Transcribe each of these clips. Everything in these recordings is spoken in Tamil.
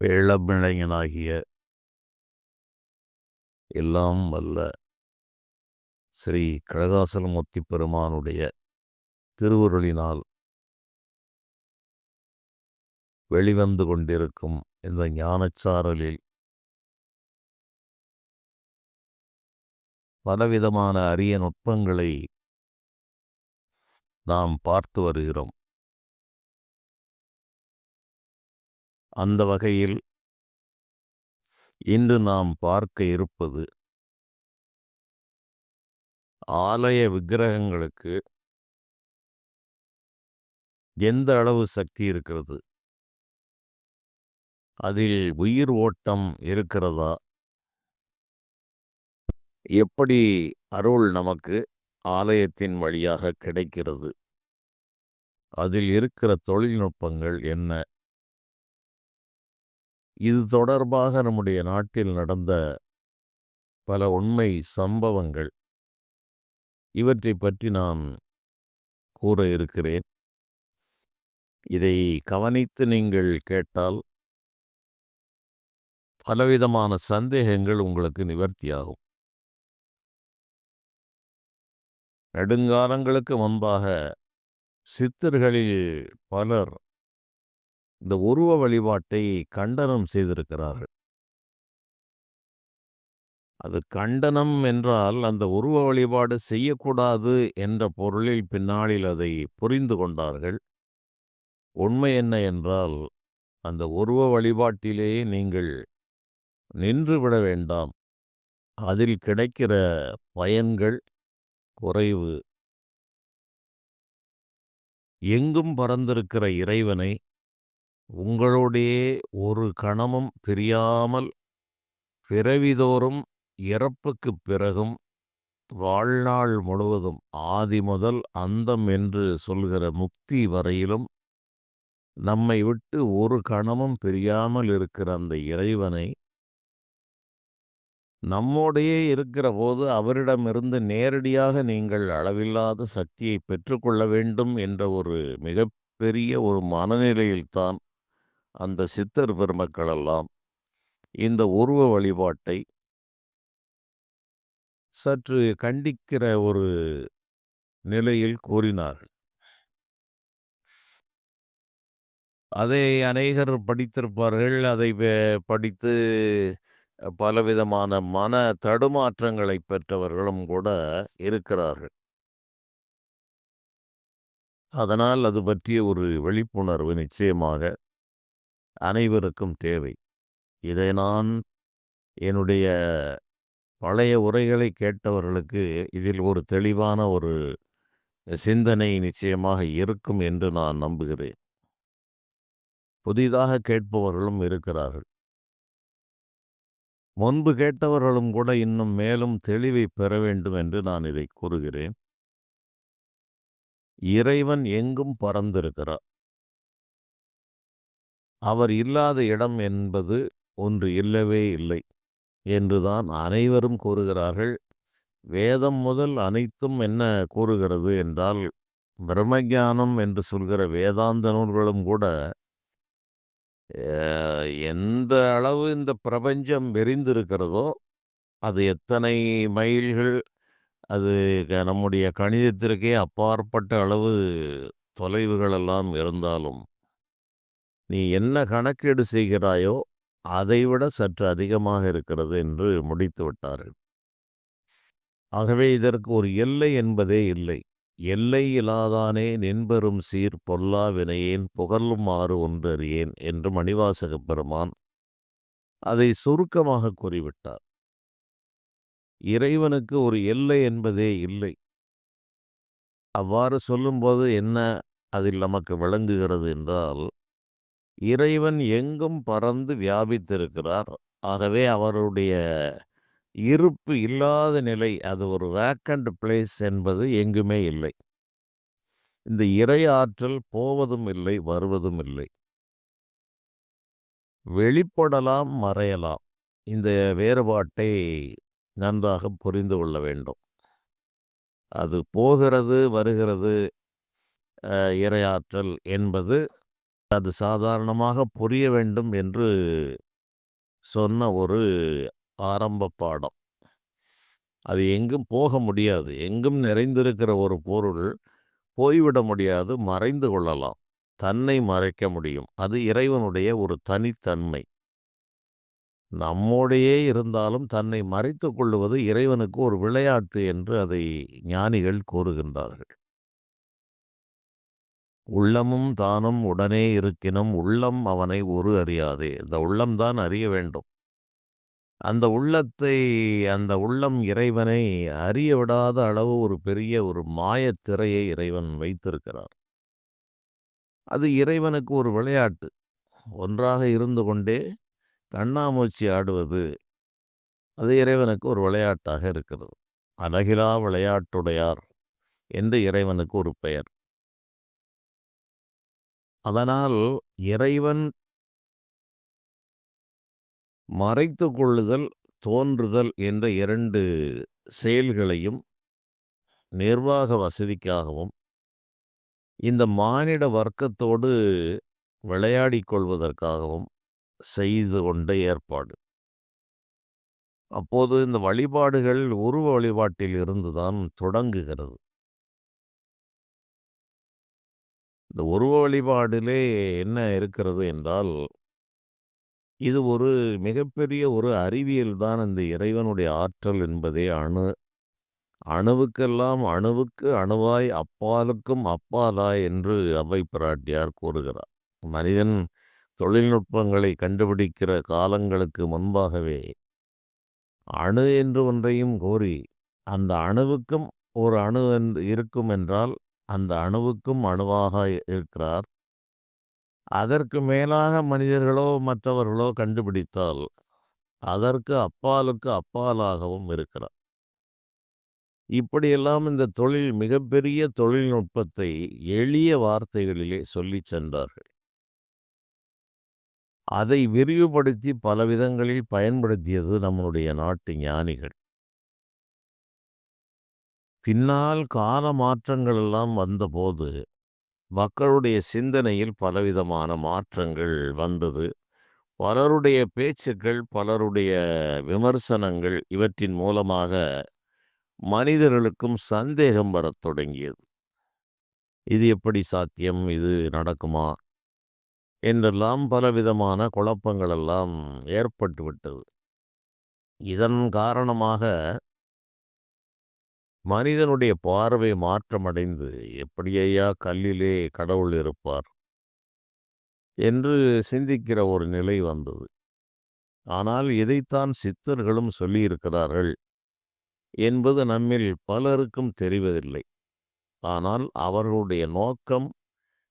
இளம்பிள்ளைங்களாகிய எல்லாம் வல்ல ஸ்ரீ கனகாசலமூர்த்தி பெருமானுடைய திருவருளினால் வெளிவந்து கொண்டிருக்கும் இந்த ஞானச்சாரலில் பலவிதமான அரிய நுட்பங்களை நாம் பார்த்து வருகிறோம். அந்த வகையில் இன்று நாம் பார்க்க இருப்பது ஆலய விக்கிரகங்களுக்கு எந்த அளவு சக்தி இருக்கிறது, அதில் உயிர் ஓட்டம் இருக்கிறதா, எப்படி அருள் நமக்கு ஆலயத்தின் வழியாக கிடைக்கிறது, அதில் இருக்கிற தொழில்நுட்பங்கள் என்ன, இது தொடர்பாக நம்முடைய நாட்டில் நடந்த பல உண்மை சம்பவங்கள் இவற்றை பற்றி நான் கூற இருக்கிறேன். இதை கவனித்து நீங்கள் கேட்டால் பலவிதமான சந்தேகங்கள் உங்களுக்கு நிவர்த்தியாகும். நெடுங்காலங்களுக்கு முன்பாக சித்தர்களில் பலர் இந்த உருவ வழிபாட்டை கண்டனம் செய்திருக்கிறார்கள். அது கண்டனம் என்றால் அந்த உருவ வழிபாடு செய்யக்கூடாது என்ற பொருளில் பின்னாளில் அதை புரிந்து கொண்டார்கள். உண்மை என்ன என்றால், அந்த உருவ வழிபாட்டிலேயே நீங்கள் நின்று விட வேண்டாம். அதில் கிடைக்கிற பயன்கள் குறைவு. எங்கும் பறந்திருக்கிற இறைவனை உங்களோடையே ஒரு கணமும் பிரியாமல் பிறவிதோறும் இறப்புக்குப் பிறகும் வாழ்நாள் முழுவதும் ஆதி முதல் அந்தம் என்று சொல்கிற முக்தி வரையிலும் நம்மை விட்டு ஒரு கணமும் பிரியாமல் இருக்கிற அந்த இறைவனை நம்மோடையே இருக்கிற போது அவரிடமிருந்து நேரடியாக நீங்கள் அளவில்லாத சக்தியை பெற்றுக்கொள்ள வேண்டும் என்ற ஒரு மிகப்பெரிய ஒரு மனநிலையில்தான் அந்த சித்தர் பெருமக்களெல்லாம் இந்த உருவ வழிபாட்டை சற்று கண்டிக்கிற ஒரு நிலையில் கூறினார்கள். அதை அநேகர் படித்திருப்பார்கள். அதை படித்து பலவிதமான மன தடுமாற்றங்களை பெற்றவர்களும் கூட இருக்கிறார்கள். அதனால் அது பற்றிய ஒரு விழிப்புணர்வு நிச்சயமாக அனைவருக்கும் தேவை. இதை நான் என்னுடைய பழைய உரைகளை கேட்டவர்களுக்கு இதில் ஒரு தெளிவான ஒரு சிந்தனை நிச்சயமாக இருக்கும் என்று நான் நம்புகிறேன். புதிதாக கேட்பவர்களும் இருக்கிறார்கள். முன்பு கேட்டவர்களும் கூட இன்னும் மேலும் தெளிவை பெற வேண்டும் என்று நான் இதை கூறுகிறேன். இறைவன் எங்கும் பறந்திருக்கிறார். அவர் இல்லாத இடம் என்பது ஒன்று இல்லவே இல்லை என்றுதான் அனைவரும் கூறுகிறார்கள். வேதம் முதல் அனைத்தும் என்ன கூறுகிறது என்றால், பிரம்மஞானம் என்று சொல்கிற வேதாந்த நூல்களும் கூட எந்த அளவு இந்த பிரபஞ்சம் விரிந்திருக்கிறதோ, அது எத்தனை மைல்கள், அது நம்முடைய கணிதத்திற்கே அப்பாற்பட்ட அளவு தொலைவுகளெல்லாம் இருந்தாலும், நீ என்ன கணக்கீடு செய்கிறாயோ அதைவிட சற்று அதிகமாக இருக்கிறது என்று முடித்து விட்டார்கள். ஆகவே இதற்கு ஒரு எல்லை என்பதே இல்லை. எல்லை இலாதானே நின்பெரும் சீர் பொல்லா வினையேன் புகழுமாறு ஒன்றறியேன் என்று மணிவாசகப் பெருமான் அதை சுருக்கமாக கூறிவிட்டார். இறைவனுக்கு ஒரு எல்லை என்பதே இல்லை. அவ்வாறு சொல்லும்போது என்ன அதில் நமக்கு விளங்குகிறது என்றால், இறைவன் எங்கும் பறந்து வியாபித்திருக்கிறார். ஆகவே அவருடைய இருப்பு இல்லாத நிலை, அது ஒரு வேக்கண்ட் பிளேஸ் என்பது எங்குமே இல்லை. இந்த இறை ஆற்றல் போவதும் இல்லை, வருவதும் இல்லை. வெளிப்படலாம், மறையலாம். இந்த வேறுபாட்டை நன்றாக புரிந்து கொள்ள வேண்டும். அது போகிறது, வருகிறது இறையாற்றல் என்பது அது சாதாரணமாக புரிய வேண்டும் என்று சொன்ன ஒரு ஆரம்ப பாடம். அது எங்கும் போக முடியாது. எங்கும் நிறைந்திருக்கிற ஒரு பொருள் போய்விட முடியாது, மறைந்து கொள்ளலாம். தன்னை மறைக்க முடியும். அது இறைவனுடைய ஒரு தனித்தன்மை. நம்மோடையே இருந்தாலும் தன்னை மறைத்துக் கொள்ளுவது இறைவனுக்கு ஒரு விளையாட்டு என்று அதை ஞானிகள் கூறுகின்றார்கள். உள்ளமும் தானும் உடனே இருக்கினும் உள்ளம் அவனை ஒரு அறியாதே. இந்த உள்ளம்தான் அறிய வேண்டும். அந்த உள்ளம் இறைவனை அறிய விடாத அளவு ஒரு பெரிய ஒரு மாயத் திரையை இறைவன் வைத்திருக்கிறார். அது இறைவனுக்கு ஒரு விளையாட்டு. ஒன்றாக இருந்து கொண்டே கண்ணாமூச்சி ஆடுவது, அது இறைவனுக்கு ஒரு விளையாட்டாக இருக்கிறது. அழகிலா விளையாட்டுடையார் என்று இறைவனுக்கு ஒரு பெயர். அதனால் இறைவன் மறைத்துக் கொள்ளுதல், தோன்றுதல் என்ற 2 செயல்களையும் நிர்வாக வசதிக்காகவும், இந்த மானிட வர்க்கத்தோடு விளையாடிக் கொள்வதற்காகவும் செய்து கொண்ட ஏற்பாடு. அப்போது இந்த வழிபாடுகள் உருவ வழிபாட்டில் இருந்துதான் தொடங்குகிறது. இந்த உருவ வழிபாடிலே என்ன இருக்கிறது என்றால், இது ஒரு மிகப்பெரிய ஒரு அறிவியல் தான். இந்த இறைவனுடைய ஆற்றல் என்பதே அணுவுக்கெல்லாம் அணுவுக்கு அணுவாய் அப்பாலுக்கும் அப்பாலாய் என்று அவ்வை பிராட்டியார் கூறுகிறார். மனிதன் தொழில்நுட்பங்களை கண்டுபிடிக்கிற காலங்களுக்கு முன்பாகவே அணு என்று ஒன்றையும் கூறி, அந்த அணுவுக்கும் ஒரு அணு இருக்கும் என்றால் அந்த அணுவுக்கும் அணுவாக இருக்கிறார். அதற்கு மேலாக மனிதர்களோ மற்றவர்களோ கண்டுபிடித்தால் அதற்கு அப்பாலுக்கு அப்பாலாகவும் இருக்கிறார். இப்படியெல்லாம் இந்த மிகப்பெரிய தொழில்நுட்பத்தை எளிய வார்த்தைகளிலே சொல்லிச் சென்றார்கள். அதை விரிவுபடுத்தி பல விதங்களில் பயன்படுத்தியது நம்முடைய நாட்டு ஞானிகள். பின்னால் கால மாற்றங்கள் எல்லாம் வந்தபோது மக்களுடைய சிந்தனையில் பலவிதமான மாற்றங்கள் வந்தது. பலருடைய பேச்சுக்கள், பலருடைய விமர்சனங்கள் இவற்றின் மூலமாக மனிதர்களுக்கும் சந்தேகம் வரத் தொடங்கியது. இது எப்படி சாத்தியம்? இது நடக்குமா? என்றெல்லாம் பலவிதமான குழப்பங்கள் எல்லாம் ஏற்பட்டு விட்டது. இதன் காரணமாக மனிதனுடைய பார்வை மாற்றமடைந்து, எப்படி ஐயா கல்லிலே கடவுள் இருப்பார் என்று சிந்திக்கிற ஒரு நிலை வந்தது. ஆனால் இதைத்தான் சித்தர்களும் சொல்லியிருக்கிறார்கள் என்பது நம்மில் பலருக்கும் தெரிவதில்லை. ஆனால் அவர்களுடைய நோக்கம்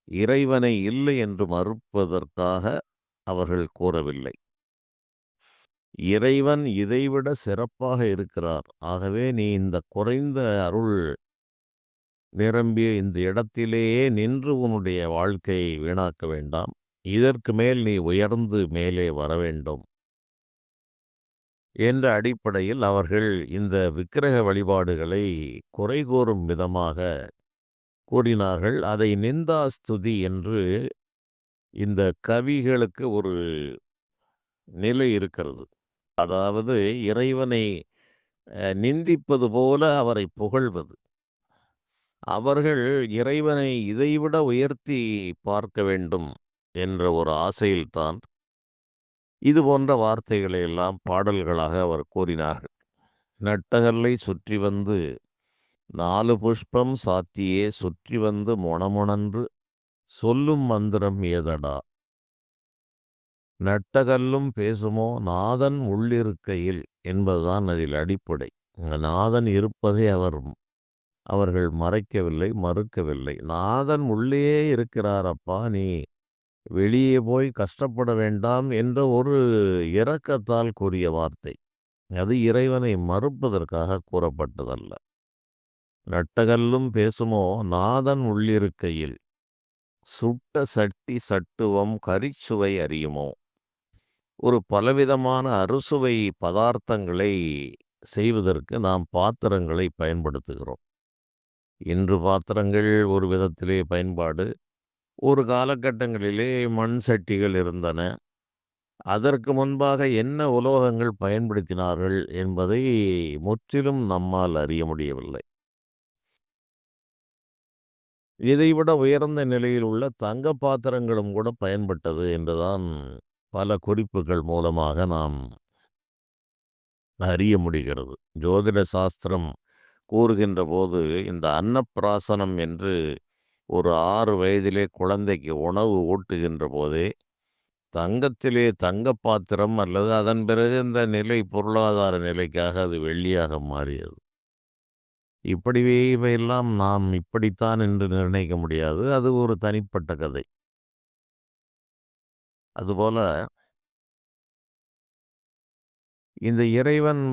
இறைவனை இல்லை என்று மறுப்பதற்காக அவர்கள் கூறவில்லை. இறைவன் இதைவிட சிறப்பாக இருக்கிறார். ஆகவே நீ இந்த குறைந்த அருள் நிரம்பிய இந்த இடத்திலேயே நின்று உன்னுடைய வாழ்க்கையை வீணாக்க வேண்டாம். இதற்கு மேல் நீ உயர்ந்து மேலே வர வேண்டும் என்ற அடிப்படையில் அவர்கள் இந்த விக்கிரக வழிபாடுகளை குறை கூறும் விதமாக கூறினார்கள். அதை நிந்தாஸ்துதி என்று இந்த கவிகளுக்கு ஒரு நிலை இருக்கிறது. அதாவது இறைவனை நிந்திப்பது போல அவரை புகழ்வது. அவர்கள் இறைவனை இதைவிட உயர்த்தி பார்க்க வேண்டும் என்ற ஒரு ஆசையில்தான் இது போன்ற வார்த்தைகளை எல்லாம் பாடல்களாக அவர் கூறினார்கள். நட்டகல்லை சுற்றி வந்து 4 புஷ்பம் சாத்தியே சுற்றி வந்து மொணமொணன்று சொல்லும் மந்திரம் ஏதடா, நட்டகல்லும் பேசுமோ நாதன் உள்ளிருக்கையில் என்பதுதான் அதில் அடிப்படை. நாதன் இருப்பதை அவர்கள் மறைக்கவில்லை, மறுக்கவில்லை. நாதன் உள்ளே இருக்கிறார் அப்பா, நீ வெளியே போய் கஷ்டப்பட வேண்டாம் என்ற ஒரு இரக்கத்தால் கூறிய வார்த்தை. அது இறைவனை மறுப்பதற்காக கூறப்பட்டதல்ல. நட்டகல்லும் பேசுமோ நாதன் உள்ளிருக்கையில் சுட்ட சட்டி சட்டுவம் கரிச்சுவை அறியுமோ. ஒரு பலவிதமான அறுசுவை பதார்த்தங்களை செய்வதற்கு நாம் பாத்திரங்களை பயன்படுத்துகிறோம். இன்று பாத்திரங்கள் ஒரு விதத்திலே பயன்பாடு, ஒரு காலகட்டங்களிலே மண் சட்டிகள் இருந்தன. அதற்கு முன்பாக என்ன உலோகங்கள் பயன்படுத்தினார்கள் என்பதை முற்றிலும் நம்மால் அறிய முடியவில்லை. இதைவிட உயர்ந்த நிலையில் உள்ள தங்க பாத்திரங்களும் கூட பயன்பட்டது என்றுதான் பல குறிப்புகள் மூலமாக நாம் அறிய முடிகிறது. ஜோதிட சாஸ்திரம் கூறுகின்ற போது இந்த அன்னப்பிராசனம் என்று ஒரு 6 வயதிலே குழந்தைக்கு உணவு ஊட்டுகின்ற போதே தங்கத்திலே தங்க பாத்திரம் அல்லது அதன் பிறகு இந்த நிலை பொருளாதார நிலைக்காக அது வெள்ளியாக மாறியது. இப்படிவே இவையெல்லாம் நாம் இப்படித்தான் என்று நிர்ணயிக்க முடியாது. அது ஒரு தனிப்பட்ட கதை. அதுபோல இந்த இறைவன்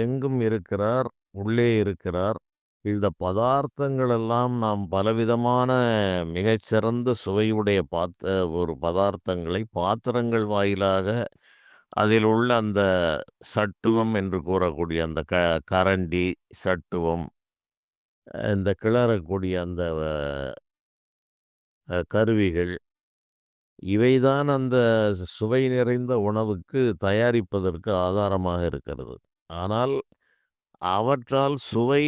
எங்கும் இருக்கிறார், உள்ளே இருக்கிறார். இந்த பதார்த்தங்கள் எல்லாம் நாம் பலவிதமான மிகச்சிறந்த சுவையுடைய ஒரு பதார்த்தங்களை பாத்திரங்கள் வாயிலாக அதில் உள்ள அந்த சட்டுவம் என்று கூறக்கூடிய அந்த கரண்டி, சட்டுவம், இந்த கிளறக்கூடிய அந்த கருவிகள், இவைதான் அந்த சுவை நிறைந்த உணவுக்கு தயாரிப்பதற்கு ஆதாரமாக இருக்கிறது. ஆனால் அவற்றால் சுவை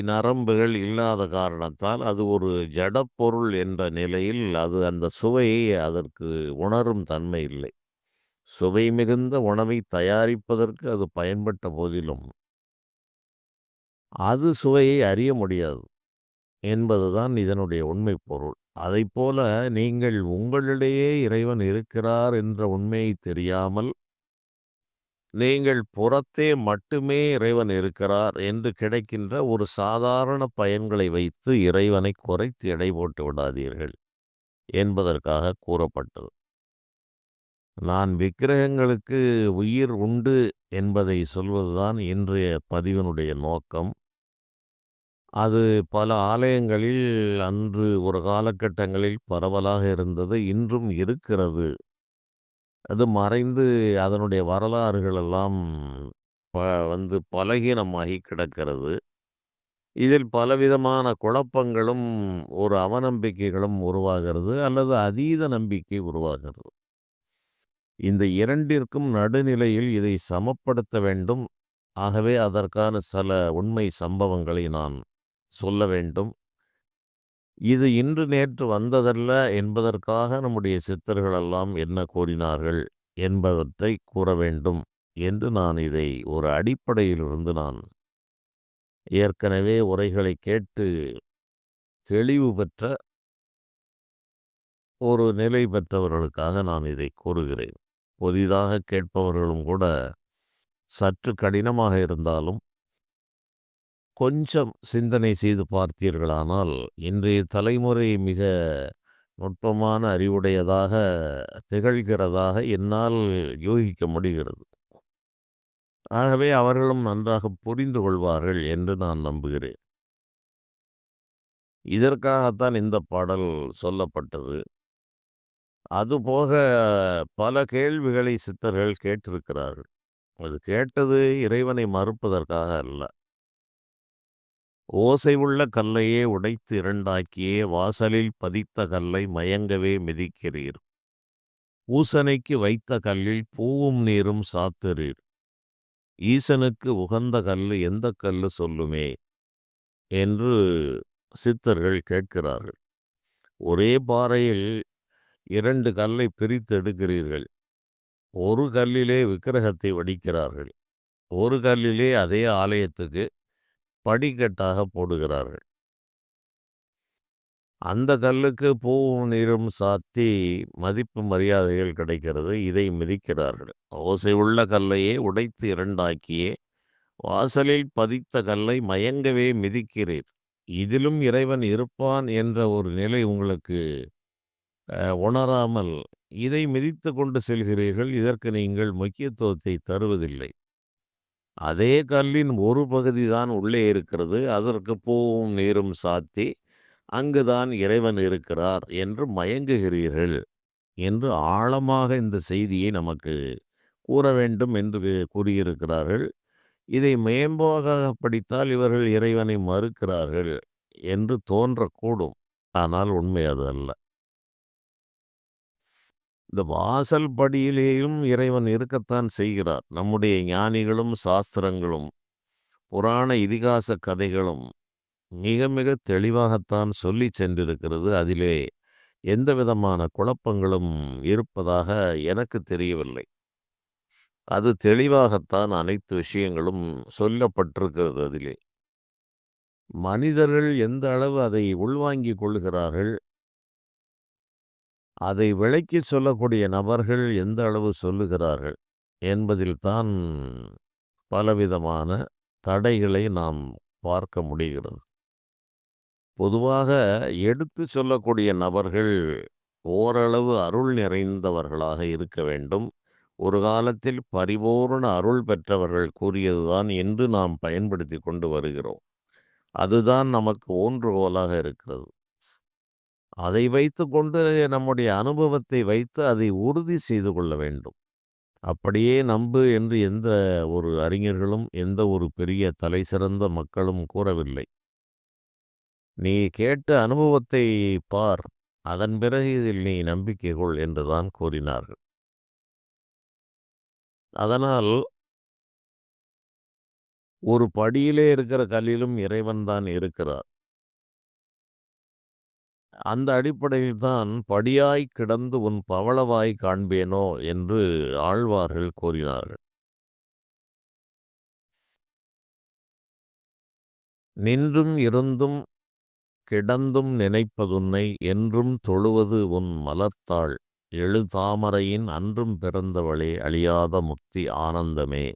நரம்புகள் இல்லாத காரணத்தால் அது ஒரு ஜடப்பொருள் என்ற நிலையில் அது அந்த சுவையை அதற்கு உணரும் தன்மை இல்லை. சுவை மிகுந்த உணவை தயாரிப்பதற்கு அது பயன்பட்ட போதிலும், அது சுவையை அறிய முடியாது என்பதுதான் இதனுடைய உண்மை பொருள். அதைப்போல நீங்கள் உங்களிடையே இறைவன் இருக்கிறார் என்ற உண்மையை தெரியாமல், நீங்கள் புறத்தே மட்டுமே இறைவன் இருக்கிறார் என்று கிடைக்கின்ற ஒரு சாதாரண பயன்களை வைத்து இறைவனை குறைத்து எடை போட்டு விடாதீர்கள் என்பதற்காக கூறப்பட்டது. நான் விக்கிரகங்களுக்கு உயிர் உண்டு என்பதை சொல்வதுதான் இன்றைய பதிவினுடைய நோக்கம். அது பல ஆலயங்களில் அன்று ஒரு காலகட்டங்களில் பரவலாக இருந்தது. இன்றும் இருக்கிறது. அது மறைந்து அதனுடைய வரலாறுகள் எல்லாம் ப பலகீனமாகி கிடக்கிறது. இதில் பலவிதமான குழப்பங்களும், ஒரு அவநம்பிக்கைகளும் உருவாகிறது அல்லது அதீத நம்பிக்கை உருவாகிறது. இந்த இரண்டிற்கும் நடுநிலையில் இதை சமப்படுத்த வேண்டும். ஆகவே அதற்கான சில உண்மை சம்பவங்களை நான் சொல்ல வேண்டும். இது இன்று நேற்று வந்ததல்ல என்பதற்காக நம்முடைய சித்தர்களெல்லாம் என்ன கூறினார்கள் என்பவற்றை கூற வேண்டும் என்று நான் இதை ஒரு அடிப்படையிலிருந்து நான் ஏற்கனவே உரைகளை கேட்டு தெளிவு பெற்ற ஒரு நிலை பெற்றவர்களுக்காக நான் இதை கூறுகிறேன். புதிதாக கேட்பவர்களும் கூட சற்று கடினமாக இருந்தாலும் கொஞ்சம் சிந்தனை செய்து பார்த்தீர்களானால், இன்றைய தலைமுறை மிக நுட்பமான அறிவுடையதாக திகழ்கிறதாக என்னால் யூகிக்க முடிகிறது. ஆகவே அவர்களும் நன்றாக புரிந்து கொள்வார்கள் என்று நான் நம்புகிறேன். இதற்காகத்தான் இந்த பாடல் சொல்லப்பட்டது. அதுபோக பல கேள்விகளை சித்தர்கள் கேட்டிருக்கிறார்கள். அது கேட்டது இறைவனை மறுப்பதற்காக அல்ல. ஓசை உள்ள கல்லையே உடைத்து இரண்டாக்கியே வாசலில் பதித்த கல்லை மயங்கவே மிதிக்கிறீர். பூசனைக்கு வைத்த கல்லில் பூவும் நீரும் சாத்துறீர். ஈசனுக்கு உகந்த கல்லு எந்த கல்லு சொல்லுமே என்று சித்தர்கள் கேட்கிறார்கள். ஒரே பாறையில் 2 கல்லை பிரித்து எடுக்கிறீர்கள். ஒரு கல்லிலே விக்கிரகத்தை வடிக்கிறார்கள். ஒரு கல்லிலே அதே ஆலயத்துக்கு படிக்கட்டாக போடுகிறார்கள். அந்த கல்லுக்கு பூவும் நீரும் சாத்தி மதிப்பு மரியாதைகள் கிடைக்கிறது. இதை மிதிக்கிறார்கள். ஓசை உள்ள கல்லையே உடைத்து இரண்டாக்கியே வாசலில் பதித்த கல்லை மயங்கவே மிதிக்கிறீர். இதிலும் இறைவன் இருப்பான் என்ற ஒரு நிலை உங்களுக்கு உணராமல் இதை மிதித்து கொண்டு செல்கிறீர்கள். இதற்கு நீங்கள் முக்கியத்துவத்தை தருவதில்லை. அதே கல்லின் ஒரு பகுதி தான் உள்ளே இருக்கிறது. அதற்கு பூவும் நீரும் சாத்தி அங்குதான் இறைவன் இருக்கிறார் என்று மயங்குகிறீர்கள் என்று ஆழமாக இந்த செய்தியை நமக்கு கூற வேண்டும் என்று கூறியிருக்கிறார்கள். இதை மேம்போக்காக படித்தால் இவர்கள் இறைவனை மறுக்கிறார்கள் என்று தோன்றக்கூடும். ஆனால் உண்மை அது அல்ல. இந்த வாசல் படியிலேயும் இறைவன் இருக்கத்தான் செய்கிறார். நம்முடைய ஞானிகளும் சாஸ்திரங்களும் புராண இதிகாச கதைகளும் மிக மிக தெளிவாகத்தான் சொல்லி சென்றிருக்கிறது. அதிலே எந்த விதமான குழப்பங்களும் இருப்பதாக எனக்கு தெரியவில்லை. அது தெளிவாகத்தான் அனைத்து விஷயங்களும் சொல்லப்பட்டிருக்கிறது அதிலே. மனிதர்கள் எந்த அளவு அதை உள்வாங்கிக் கொள்கிறார்கள், அதை விளக்கிச் சொல்லக்கூடிய நபர்கள் எந்த அளவு சொல்லுகிறார்கள் என்பதில்தான் பலவிதமான தடைகளை நாம் பார்க்க முடிகிறது. பொதுவாக எடுத்துச் சொல்லக்கூடிய நபர்கள் ஓரளவு அருள் நிறைந்தவர்களாக இருக்க வேண்டும். ஒரு காலத்தில் பரிபூரண அருள் பெற்றவர்கள் கூறியதுதான் இன்று நாம் பயன்படுத்திக் கொண்டு வருகிறோம். அதுதான் நமக்கு ஊன்றுகோலாக இருக்கிறது. அதை வைத்துக்கொண்டு நம்முடைய அனுபவத்தை வைத்து அதை உறுதி செய்து கொள்ள வேண்டும். அப்படியே நம்பு என்று எந்த ஒரு அறிஞர்களும், எந்த ஒரு பெரிய தலைசிறந்த மக்களும் கூறவில்லை. நீ கேட்ட அனுபவத்தை பார், அதன் பிறகு இதில் நீ நம்பிக்கை கொள் என்றுதான் கூறினார்கள். அதனால் ஒரு படியிலே இருக்கிற கல்லிலும் இறைவன் தான் இருக்கிறார். அந்த அடிப்படையில் தான் படியாய் கிடந்து உன் பவளவாய் காண்பேனோ என்று ஆழ்வார்கள் கூறினார்கள். நின்றும் இருந்தும் கிடந்தும் நினைப்பதுன்னை என்றும் தொழுவது உன் மலர்த்தாள் எழுதாமரையின் அன்றும் பிறந்தவளே அழியாத முக்தி ஆனந்தமே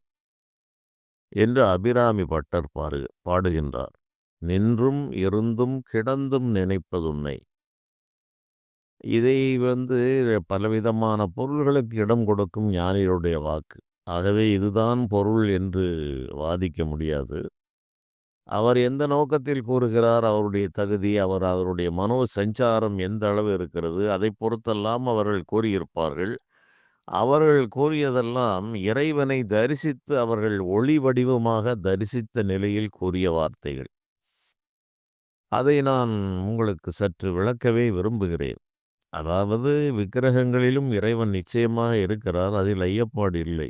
என்று அபிராமி பட்டர் பாடுகின்றார். நின்றும் இருந்தும் கிடந்தும் நினைப்பதுன்னை. இதை பலவிதமான பொருள்களுக்கு இடம் கொடுக்கும் ஞானிகளுடைய வாக்கு. ஆகவே இதுதான் பொருள் என்று வாதிக்க முடியாது. அவர் எந்த நோக்கத்தில் கூறுகிறார், அவருடைய தகுதி, அவருடைய மனோ சஞ்சாரம் எந்த அளவு இருக்கிறது, அதை பொறுத்தெல்லாம் அவர்கள் கூறியிருப்பார்கள். அவர்கள் கூறியதெல்லாம் இறைவனை தரிசித்து அவர்கள் ஒளி வடிவமாக தரிசித்த நிலையில் கூறிய வார்த்தைகள். அதை நான் உங்களுக்கு சற்று விளக்கவே விரும்புகிறேன். அதாவது விக்கிரகங்களிலும் இறைவன் நிச்சயமாக இருக்கிறார், அதில் ஐயப்பாடு இல்லை.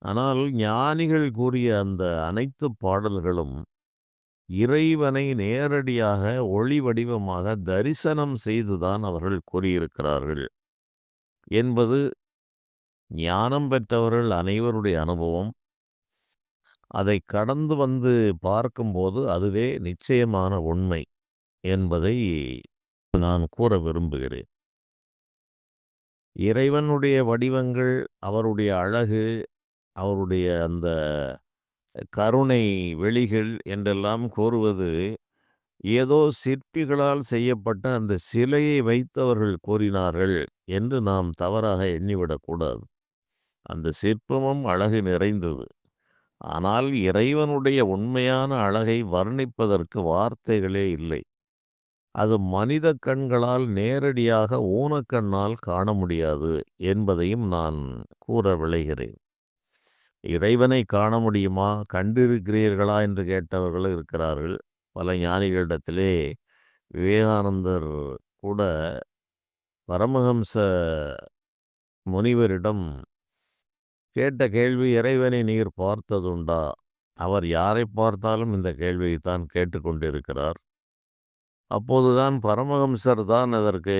ஆனால் ஞானிகள் கூறிய அந்த அனைத்து பாடல்களும் இறைவனை நேரடியாக ஒளி வடிவமாக தரிசனம் செய்துதான் அவர்கள் கூறியிருக்கிறார்கள் என்பது ஞானம் பெற்றவர்கள் அனைவருடைய அனுபவம். அதை கடந்து வந்து பார்க்கும்போது அதுவே நிச்சயமான உண்மை என்பதை நான் கூற விரும்புகிறேன். இறைவனுடைய வடிவங்கள், அவருடைய அழகு, அவருடைய அந்த கருணை வெளிகள் என்றெல்லாம் கூறுவது ஏதோ சிற்பிகளால் செய்யப்பட்ட அந்த சிலையை வைத்து அவர்கள் கூறினார்கள் என்று நாம் தவறாக எண்ணிவிடக்கூடாது. அந்த சிற்பமும் அழகு நிறைந்தது. ஆனால் இறைவனுடைய உண்மையான அழகை வர்ணிப்பதற்கு வார்த்தைகளே இல்லை. அது மனித கண்களால் நேரடியாக ஊனக்கண்ணால் காண முடியாது என்பதையும் நான் கூற விளைகிறேன். இறைவனை காண முடியுமா, கண்டிருக்கிறீர்களா என்று கேட்டவர்களும் இருக்கிறார்கள். பல ஞானிகளிடத்திலே விவேகானந்தர் கூட பரமஹம்ச முனிவரிடம் கேட்ட கேள்வி, இறைவனை நீர் பார்த்ததுண்டா? அவர் யாரை பார்த்தாலும் இந்த கேள்வியைத்தான் கேட்டுக்கொண்டிருக்கிறார். அப்போதுதான் பரமஹம்சர் தான் அதற்கு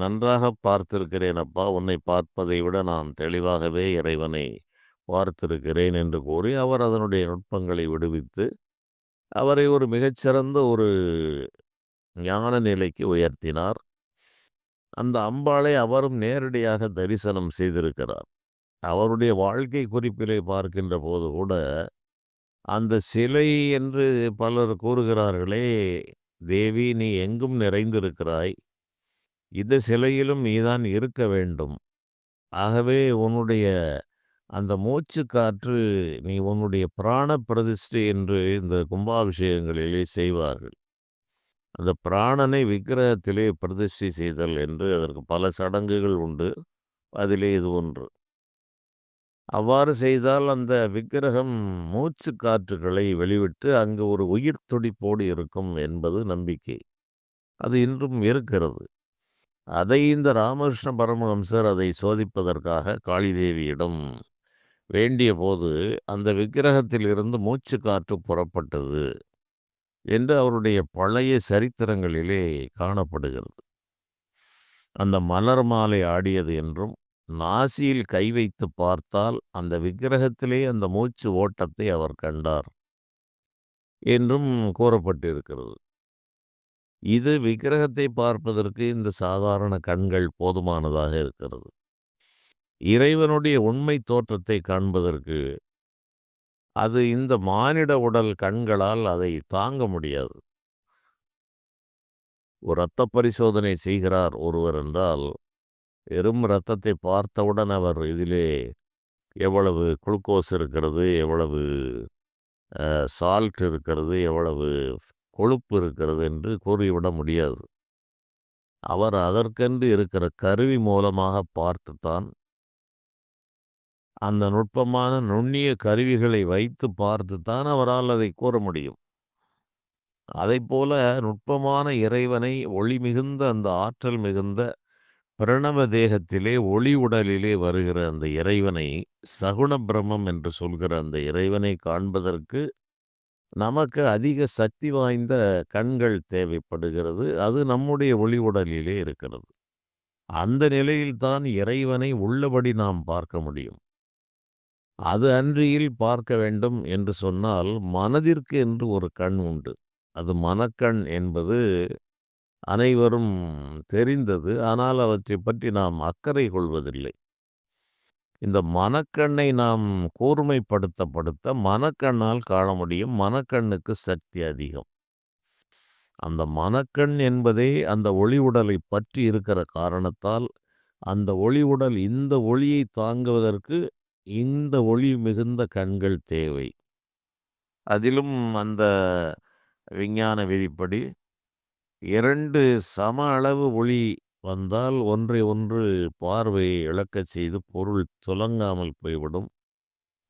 நன்றாக பார்த்திருக்கிறேன் அப்பா, உன்னை பார்ப்பதை விட நான் தெளிவாகவே இறைவனை பார்த்திருக்கிறேன் என்று கூறி அவர் அதனுடைய நுட்பங்களை விடுவித்து அவரை ஒரு மிகச்சிறந்த ஒரு ஞான நிலைக்கு உயர்த்தினார். அந்த அம்பாளை அவரும் நேரடியாக தரிசனம் செய்திருக்கிறார். அவருடைய வாழ்க்கை குறிப்பிலே பார்க்கின்ற போது கூட அந்த சிலை என்று பலர் கூறுகிறார்களே, தேவி நீ எங்கும் நிறைந்திருக்கிறாய், இந்த சிலையிலும் நீதான் இருக்க வேண்டும். ஆகவே உன்னுடைய அந்த மூச்சு காற்று, நீ உன்னுடைய பிராண பிரதிஷ்டை என்று இந்த கும்பாபிஷேகங்களிலே செய்வார்கள். அந்த பிராணனை விக்கிரகத்திலே பிரதிஷ்டை செய்தல் என்று அதற்கு பல சடங்குகள் உண்டு. அதிலே இது ஒன்று. அவ்வாறு செய்தால் அந்த விக்கிரகம் மூச்சு காற்றுகளை வெளிவிட்டு அங்கு ஒரு உயிர் துடிப்போடு இருக்கும் என்பது நம்பிக்கை. அது இன்றும் இருக்கிறது. அதை இந்த ராமகிருஷ்ண பரமஹம்சர் அதை சோதிப்பதற்காக காளிதேவியிடம் வேண்டியபோது, அந்த விக்கிரகத்தில் இருந்து மூச்சு காற்று புறப்பட்டது என்று அவருடைய பழைய சரித்திரங்களிலே காணப்படுகிறது. அந்த மலர் மாலை ஆடியது என்றும், நாசியில் கை வைத்து பார்த்தால் அந்த விக்கிரகத்திலே அந்த மூச்சு ஓட்டத்தை அவர் கண்டார் என்றும் கூறப்பட்டிருக்கிறது. இது விக்கிரகத்தை பார்ப்பதற்கு இந்த சாதாரண கண்கள் போதுமானதாக இருக்கிறது. இறைவனுடைய உண்மை தோற்றத்தை காண்பதற்கு அது இந்த மானிட உடல் கண்களால் அதை தாங்க முடியாது. ஒரு இரத்த பரிசோதனை செய்கிறார் ஒருவர் என்றால், வெறும் இரத்தத்தை பார்த்தவுடன் அவர் இதிலே எவ்வளவு குளுக்கோஸ் இருக்கிறது, எவ்வளவு சால்ட் இருக்கிறது, எவ்வளவு கொழுப்பு இருக்கிறது என்று கூறிவிட முடியாது. அவர் அதற்கென்று இருக்கிற கருவி மூலமாக பார்த்துத்தான், அந்த நுட்பமான நுண்ணிய கருவிகளை வைத்து பார்த்துத்தான் அவரால் அதை கூற முடியும். அதைப்போல நுட்பமான இறைவனை ஒளி மிகுந்த அந்த ஆற்றல் மிகுந்த பிரணவ தேகத்திலே ஒளி உடலிலே வருகிற அந்த இறைவனை, சகுண பிரம்மம் என்று சொல்கிற அந்த இறைவனை காண்பதற்கு நமக்கு அதிக சக்தி வாய்ந்த கண்கள் தேவைப்படுகிறது. அது நம்முடைய ஒளி உடலிலே இருக்கிறது. அந்த நிலையில்தான் இறைவனை உள்ளபடி நாம் பார்க்க முடியும். அது அன்றியில் பார்க்க வேண்டும் என்று சொன்னால், மனதிற்கு என்று ஒரு கண் உண்டு. அது மனக்கண் என்பது அனைவரும் தெரிந்தது. ஆனால் அவற்றைப் பற்றி நாம் அக்கறை கொள்வதில்லை. இந்த மனக்கண்ணை நாம் கூர்மைப்படுத்த மனக்கண்ணால் காண முடியும். மனக்கண்ணுக்கு சக்தி அதிகம். அந்த மனக்கண் என்பதே அந்த ஒளி உடலை பற்றி இருக்கிற காரணத்தால், அந்த ஒளி உடல் இந்த ஒளியை தாங்குவதற்கு இந்த ஒளி மிகுந்த கண்கள் தேவை. அதிலும் அந்த விஞ்ஞான விதிப்படி 2 சம அளவு ஒளி வந்தால் ஒன்றை ஒன்று பார்வையை இழக்கச் செய்து பொருள் துலங்காமல் போய்விடும்.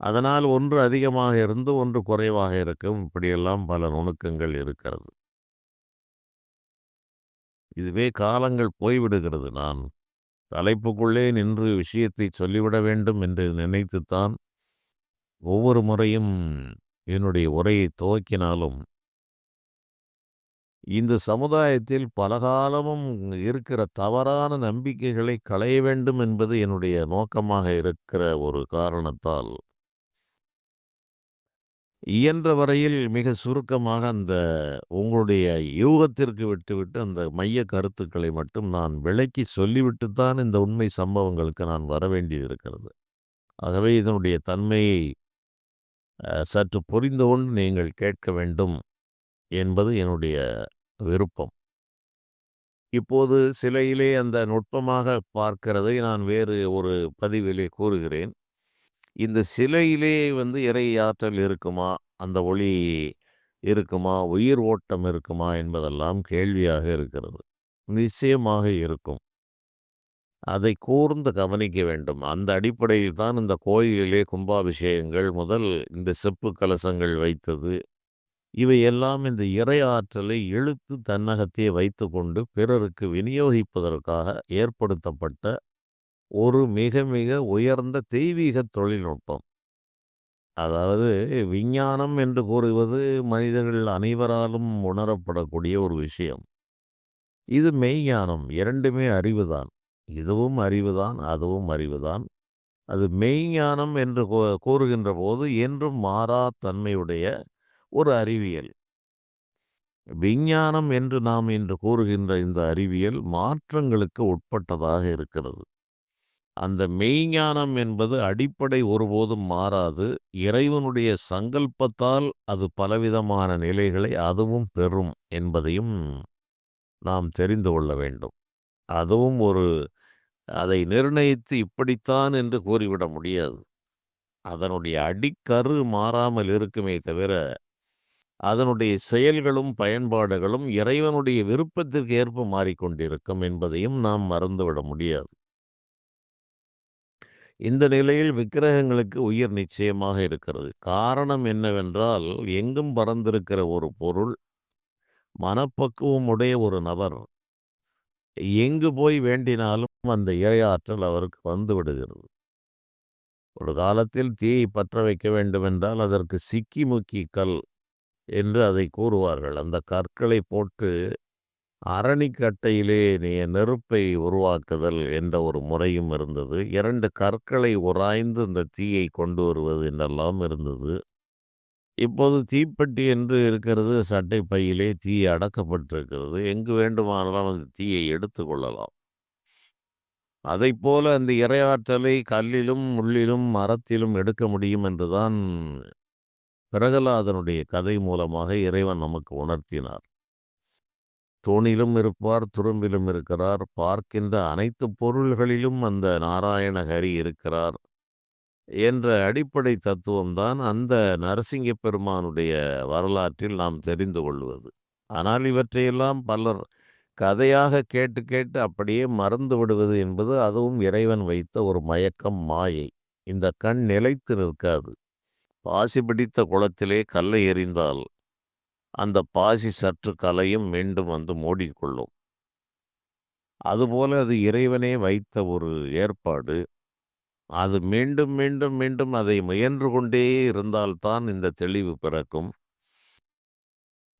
அதனால் ஒன்று அதிகமாக இருந்து ஒன்று குறைவாக இருக்கும். இப்படியெல்லாம் பல நுணுக்கங்கள் இருக்கிறது. இதுவே காலங்கள் போய்விடுகிறது. நான் தலைப்புக்குள்ளே நின்று விஷயத்தை சொல்லிவிட வேண்டும் என்று நினைத்துத்தான் ஒவ்வொரு முறையும் என்னுடைய உரையை துவக்கினாலும், இந்த சமுதாயத்தில் பலகாலமும் இருக்கிற தவறான நம்பிக்கைகளை களைய வேண்டும் என்பது என்னுடைய நோக்கமாக இருக்கிற ஒரு காரணத்தால், இயன்ற வரையில் மிக சுருக்கமாக அந்த உங்களுடைய யூகத்திற்கு விட்டுவிட்டு அந்த மைய கருத்துக்களை மட்டும் நான் விளக்கி சொல்லிவிட்டுத்தான் இந்த உண்மை சம்பவங்களுக்கு நான் வரவேண்டியிருக்கிறது. ஆகவே இதனுடைய தன்மையை சற்று புரிந்து கொண்டு நீங்கள் கேட்க வேண்டும் என்பது என்னுடைய விருப்பம். இப்போது சிலையிலே அந்த நுட்பமாக பார்க்கிறதை நான் வேறு ஒரு பதிவிலே கூறுகிறேன். இந்த சிலையிலே இறை ஆற்றல் இருக்குமா? அந்த ஒளி இருக்குமா? உயிர் ஓட்டம் இருக்குமா? என்பதெல்லாம் கேள்வியாக இருக்கிறது. நிச்சயமாக இருக்கும். அதை கூர்ந்து கவனிக்க வேண்டும். அந்த அடிப்படையில் தான் இந்த கோயிலிலே கும்பாபிஷேகங்கள் முதல் இந்த செப்பு கலசங்கள் வைத்தது. இவையெல்லாம் இந்த இறை ஆற்றலை இழுத்து தன்னகத்தே வைத்துக்கொண்டு பிறருக்கு விநியோகிப்பதற்காக ஏற்படுத்தப்பட்ட ஒரு மிக மிக உயர்ந்த தெய்வீக தொழில்நுட்பம். அதாவது விஞ்ஞானம் என்று கூறுவது மனிதர்கள் அனைவராலும் உணரப்படக்கூடிய ஒரு விஷயம். இது மெய்ஞானம். இரண்டுமே அறிவுதான். இதுவும் அறிவுதான், அதுவும் அறிவுதான். அது மெய்ஞானம் என்று கூறுகின்ற போது என்றும் மாறா தன்மையுடைய ஒரு அறிவியல். விஞ்ஞானம் என்று நாம் இன்று கூறுகின்ற இந்த அறிவியல் மாற்றங்களுக்கு உட்பட்டதாக இருக்கிறது. அந்த மெய்ஞானம் என்பது அடிப்படை ஒருபோதும் மாறாது. இறைவனுடைய சங்கல்பத்தால் அது பலவிதமான நிலைகளை அதுவும் பெறும் என்பதையும் நாம் தெரிந்து கொள்ள வேண்டும். அதுவும் அதை நிர்ணயித்து இப்படித்தான் என்று கூறிவிட முடியாது. அதனுடைய அடிக்கரு மாறாமல் இருக்குமே தவிர, அதனுடைய செயல்களும் பயன்பாடுகளும் இறைவனுடைய விருப்பத்திற்கு ஏற்ப மாறிக்கொண்டிருக்கும் என்பதையும் நாம் மறந்துவிட முடியாது. இந்த நிலையில் விக்கிரகங்களுக்கு உயிர் நிச்சயமாக இருக்கிறது. காரணம் என்னவென்றால், எங்கும் பறந்திருக்கிற ஒரு பொருள், மனப்பக்குவம் உடைய ஒரு நபர் எங்கு போய் வேண்டினாலும் அந்த இறையாற்றல் அவருக்கு வந்து விடுகிறது. ஒரு காலத்தில் தீயை பற்ற வைக்க வேண்டுமென்றால் அதற்கு சிக்கி முக்கி கல் என்று அதை கூறுவார்கள். அந்த கற்களை போட்டு அரணிக்கட்டையிலே நெருப்பை உருவாக்குதல் என்ற ஒரு முறையும் இருந்தது. 2 கற்களை உராய்ந்து இந்த தீயை கொண்டு வருவது என்றெல்லாம் இருந்தது. இப்போது தீப்பெட்டி என்று இருக்கிறது. சட்டை பையிலே தீ அடக்கப்பட்டிருக்கிறது. எங்கு வேண்டுமானாலும் அந்த தீயை எடுத்துக் கொள்ளலாம். அதைப்போல அந்த இறையாற்றலை கல்லிலும், முள்ளிலும், மரத்திலும் எடுக்க முடியும் என்றுதான் பிரகலாதனுடைய கதை மூலமாக இறைவன் நமக்கு உணர்த்தினார். தூணிலும் இருப்பார், துரும்பிலும் இருக்கிறார். பார்க்கின்ற அனைத்து பொருள்களிலும் அந்த நாராயண ஹரி இருக்கிறார் என்ற அடிப்படை தத்துவம்தான் அந்த நரசிங்க பெருமானுடைய வரலாற்றில் நாம் தெரிந்து கொள்வது. ஆனால் இவற்றையெல்லாம் பலர் கதையாக கேட்டு கேட்டு அப்படியே மறந்து விடுவது என்பது அதுவும் இறைவன் வைத்த ஒரு மயக்கம், மாயை. இந்த கண் நிலைத்து நிற்காது. பாசி பிடித்த குளத்திலே கல்லை எறிந்தால் அந்த பாசி சற்று கலையும், மீண்டும் வந்து மூடிக்கொள்ளும். அதுபோல அது இறைவனே வைத்த ஒரு ஏற்பாடு. அது மீண்டும் மீண்டும் மீண்டும் அதை முயன்று கொண்டே இருந்தால்தான் இந்த தெளிவு பிறக்கும்.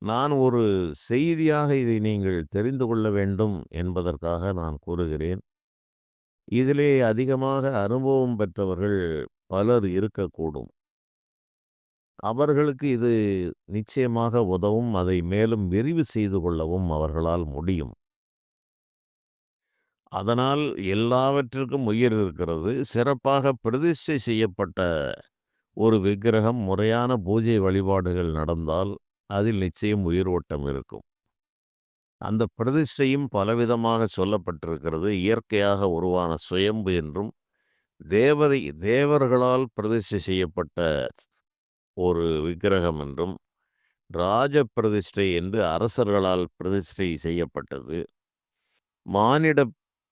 நான் ஒரு செய்தியாக இதை நீங்கள் தெரிந்து கொள்ள வேண்டும் என்பதற்காக நான் கூறுகிறேன். இதிலே அதிகமாக அனுபவம் பெற்றவர்கள் பலர் இருக்கக்கூடும். அவர்களுக்கு இது நிச்சயமாக உதவும். அதை மேலும் விரிவு செய்து கொள்ளவும் அவர்களால் முடியும். அதனால் எல்லாவற்றிற்கும் உயிர் இருக்கிறது. சிறப்பாக பிரதிஷ்டை செய்யப்பட்ட ஒரு விக்கிரகம், முறையான பூஜை வழிபாடுகள் நடந்தால் அதில் நிச்சயம் உயிர் ஓட்டம் இருக்கும். அந்த பிரதிஷ்டையும் பலவிதமாக சொல்லப்பட்டிருக்கிறது. இயற்கையாக உருவான சுயம்பு என்றும், தேவர்களால் பிரதிஷ்டை செய்யப்பட்ட ஒரு விக்கிரகம் என்றும், ராஜ பிரதிஷ்டை என்று அரசர்களால் பிரதிஷ்டை செய்யப்பட்டது, மானிட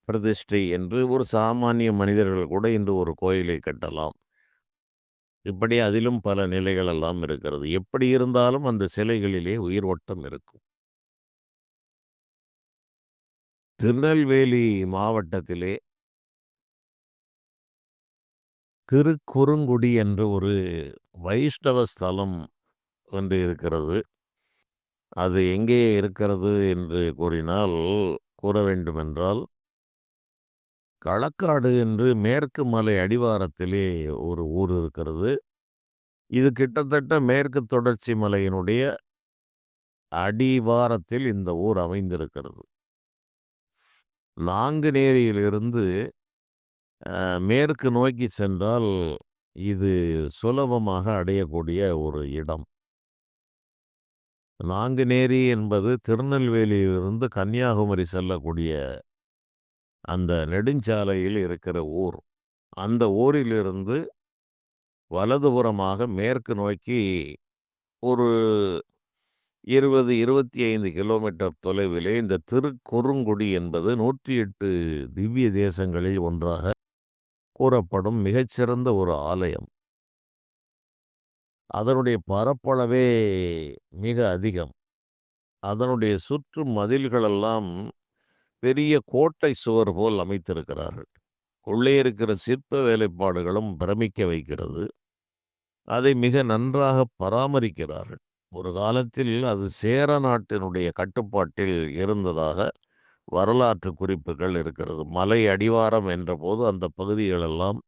பிரதிஷ்டை என்று ஒரு சாமானிய மனிதர்கள் கூட இன்று ஒரு கோயிலை கட்டலாம். இப்படி அதிலும் பல நிலைகள் எல்லாம் இருக்கிறது. எப்படி இருந்தாலும் அந்த சிலைகளிலே உயிர் ஓட்டம் இருக்கும். திருநெல்வேலி மாவட்டத்திலே திருக்குறுங்குடி என்ற ஒரு வைஷ்ணவ ஸ்தலம் ஒன்று இருக்கிறது. அது எங்கே இருக்கிறது என்று கூற வேண்டுமென்றால், களக்காடு என்று மேற்கு மலை அடிவாரத்திலே ஒரு ஊர் இருக்கிறது. இது கிட்டத்தட்ட மேற்கு தொடர்ச்சி மலையினுடைய அடிவாரத்தில் இந்த ஊர் அமைந்திருக்கிறது. நாங்குநேரியிலிருந்து மேற்கு நோக்கி சென்றால் இது சுலபமாக அடையக்கூடிய ஒரு இடம். நாங்குநேரி என்பது திருநெல்வேலியிலிருந்து கன்னியாகுமரி செல்லக்கூடிய அந்த நெடுஞ்சாலையில் இருக்கிற ஊர். அந்த ஊரிலிருந்து வலதுபுறமாக மேற்கு நோக்கி ஒரு 20, 25 கிலோமீட்டர் தொலைவிலே இந்த திருக்குறுங்குடி என்பது 108 திவ்ய தேசங்களில் ஒன்றாக கூறப்படும் மிகச்சிறந்த ஒரு ஆலயம். அதனுடைய பரப்பளவே மிக அதிகம். அதனுடைய சுற்று மதில்களெல்லாம் பெரிய கோட்டை சுவர் போல் அமைத்திருக்கிறார்கள். உள்ளே இருக்கிற சிற்ப வேலைப்பாடுகளும் பிரமிக்க வைக்கிறது. அதை மிக நன்றாக பராமரிக்கிறார்கள். ஒரு காலத்தில் அது சேர நாட்டினுடைய கட்டுப்பாட்டில் இருந்ததாக வரலாற்று குறிப்புகள் இருக்கிறது. மலை அடிவாரம் என்றபோது அந்த பகுதிகளெல்லாம்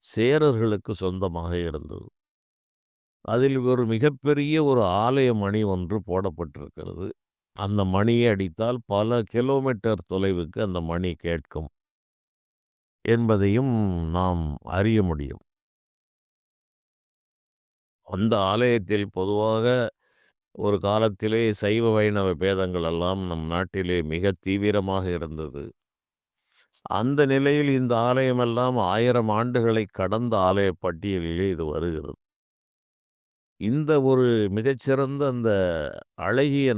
சேரர்களுக்கு சொந்தமாக இருந்தது. அதில் ஒரு மிகப்பெரிய ஒரு ஆலய மணி ஒன்று போடப்பட்டிருக்கிறது. அந்த மணியை அடித்தால் பல கிலோமீட்டர் தொலைவுக்கு அந்த மணி கேட்கும் என்பதையும் நாம் அறிய முடியும். அந்த ஆலயத்தில் பொதுவாக ஒரு காலத்திலே சைவ வைணவ பேதங்கள் எல்லாம் நம் நாட்டிலே மிக தீவிரமாக இருந்தது. அந்த நிலையில் இந்த ஆலயமெல்லாம் 1000 ஆண்டுகளை கடந்த ஆலய பட்டியலிலே இது வருகிறது. இந்த ஒரு மிகச்சிறந்த அந்த அழகிய